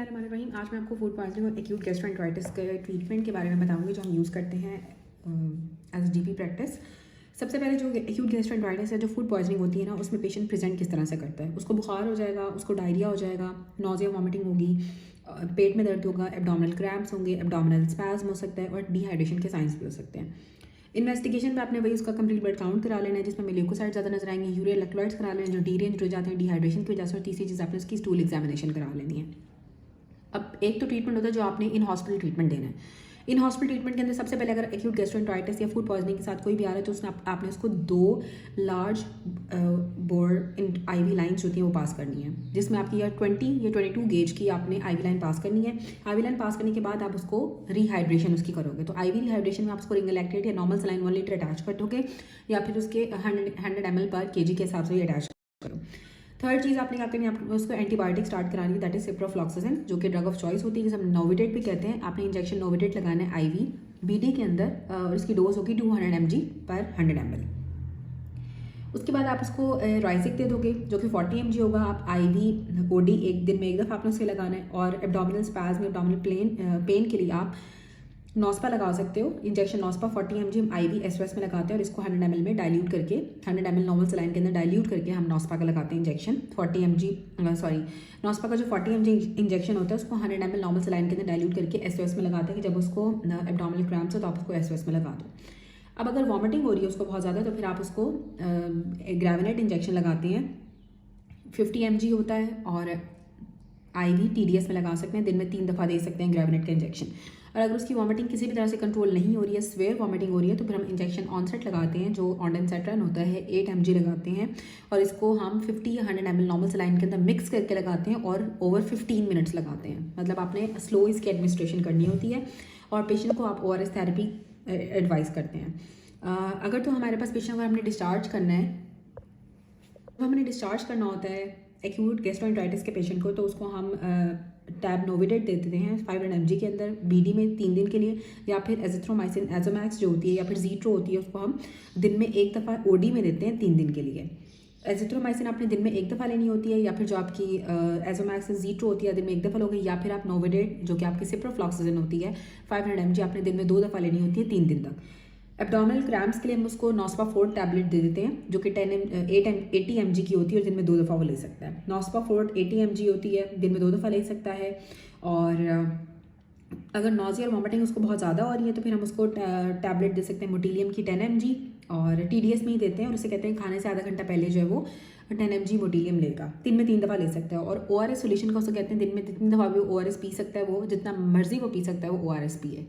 रहीम आज मैं आपको फूड पॉइजनिंग और एक्यूट गैस्ट्रोएंटेराइटिस के ट्रीटमेंट के बारे में बताऊंगी जो हम यूज़ करते हैं एज जीपी प्रैक्टिस। सबसे पहले जो एक्यूट गैस्ट्रोएंटेराइटिस है, जो फूड पॉइजनिंग होती है ना, उसमें पेशेंट प्रेजेंट किस तरह से करता है। उसको बुखार हो जाएगा, उसको डायरिया हो जाएगा, नोजिया वॉमिटिंग होगी, पेट में दर्द होगा, एब्डोमिनल क्रैम्प्स होंगे, एब्डोमिनल स्पैज्म हो सकता है और डिहाइड्रेशन के साइंस भी हो सकते हैं। इन्वेस्टिगेशन में आपने वही उसका कंप्लीट ब्लड काउंट करा लेना है, जिसमें ल्यूकोसाइड ज़्यादा नजर आएंगे, यूरिया इलेक्ट्रोलाइट्स करा लेना, जो डीरेंज हो जाते हैं डिहाइड्रेशन की वजह से। और तीसरी चीज़ आपने उसकी स्टूल एग्जामिनेशन करा लेनी है। अब एक तो ट्रीटमेंट होता है जो आपने इन हॉस्पिटल ट्रीटमेंट देना है। इन हॉस्पिटल ट्रीटमेंट के अंदर सबसे पहले अगर एक्यूट गैस्ट्रोएंटेराइटिस या फूड पॉइजनिंग के साथ कोई भी आ रहा है तो उसने आपने उसको 2 लार्ज बोर इन आईवी लाइन्स होती हैं वो पास करनी है, जिसमें आपकी या 20 या 22 गेज की आपने आईवी लाइन पास करनी है। आईवी लाइन पास करने के बाद आप उसको रिहाइड्रेशन उसकी करोगे, तो आईवी रिहाइड्रेशन में आप उसको रिंग इलेक्ट्रेट या नॉर्मल सलाइन 1 लीटर अटैच कर दोगे या फिर उसके 100 ml पर केजी के हिसाब से ही अटैच करो। थर्ड चीज़ आपने क्या करनी है, आपको उसको एंटीबायोटिक स्टार्ट करानी है, दैट इज सिप्रोफ्लॉक्सासिन, जो कि ड्रग ऑफ चॉइस होती है, जिसे हम नोविडेट भी कहते हैं। आपने इंजेक्शन नोविडेट लगाना है आईवी बीडी के अंदर और इसकी डोज होगी 200 mg पर 100 ml। उसके बाद आप उसको राइजिक दे दोगे जो कि 40 mg होगा। आप आईवी ओडी एक दिन में एक दफ़ा आपने उसे लगाना है। और एब्डोमिनल स्पैज्म एब्डोमिनल पेन के लिए आप नॉस्पा लगा सकते हो। इंजेक्शन नॉस्पा 40 mg हम आईवी एसओएस में लगाते हैं और इसको 100 ml में डाइल्यूट करके 100 ml नॉर्मल सलाइन के अंदर डाइल्यूट करके हम नॉस्पा का लगाते हैं इंजेक्शन 40 mg नॉस्पा का जो 40 mg इंजेक्शन होता है उसको 100 ml नॉर्मल सलाइन के अंदर डाइल्यूट करके एसओएस में लगाते हैं कि जब उसको एब्डोमिनल क्रैम्प्स हो तो आप उसको एसओएस में लगा दो। अब अगर वॉमिटिंग हो रही है उसको बहुत ज़्यादा तो फिर आप उसको ग्रेविनेट इंजेक्शन लगाते हैं, 50 mg होता है और आईवी टीडीएस में लगा सकते हैं, दिन में 3 दफ़ा दे सकते हैं ग्रेविनेट का इंजेक्शन। और अगर उसकी वॉमिटिंग किसी भी तरह से कंट्रोल नहीं हो रही है, स्वेयर वॉमिटिंग हो रही है, तो फिर हम इंजेक्शन ऑनसेट लगाते हैं जो ऑन्डेंसेट्रन होता है, 8 mg लगाते हैं और इसको हम 50 या 100 ml नॉर्मल सलाइन के अंदर मिक्स करके लगाते हैं और ओवर 15 मिनट्स लगाते हैं। मतलब आपने स्लो इसकी एडमिनिस्ट्रेशन करनी होती है और पेशेंट को आप ORS थेरेपी एडवाइस करते हैं। अगर तो हमारे पास पेशेंट अगर हमने डिस्चार्ज करना है, तो हमने डिस्चार्ज करना होता है एक्यूट गैस्ट्रोएंटेराइटिस के पेशेंट को, तो उसको हम टैब नोविडेट दे देते हैं 500 mg के अंदर बीडी में 3 दिन के लिए, या फिर एजिथ्रोमाइसिन एजोमैक्स जो होती है या फिर जीट्रो होती है उसको हम दिन में एक दफ़ा ओडी में देते हैं 3 दिन के लिए। एजिथ्रोमाइसिन आपने दिन में एक दफ़ा लेनी होती है या फिर जो आपकी एजोमैक्स जीट्रो होती है दिन में एक दफ़ा लोगे, या फिर आप नोविडेट जो कि आपकी सिप्रोफ्लॉक्सासिन होती है 500 mg आपने दिन में 2 दफ़ा लेनी होती है 3 दिन तक। एब्डोमिनल क्रैम्प्स के लिए हम उसको नॉस्पा 4 टैबलेट दे देते हैं जो कि 80 mg की होती है और दिन में 2 दफ़ा वो ले सकता है। नॉस्पा 4 80 mg होती है, दिन में 2 दफ़ा ले सकता है। और अगर नोजिया और वॉमिटिंग उसको बहुत ज़्यादा हो रही है तो फिर हम उसको टैबलेट दे सकते हैं मोटिलियम की 10 mg और टीडीएस में ही देते हैं और उसे कहते हैं खाने से आधा घंटा पहले जो है वो 10 mg मोटिलियम लेगा, दिन में 3 दफ़ा ले सकता है। और ORS सोल्यूशन का उसे कहते हैं दिन में जितनी दफ़ा भी ORS पी सकता है, वो जितना मर्जी वो पी सकता है वो ORS पिए।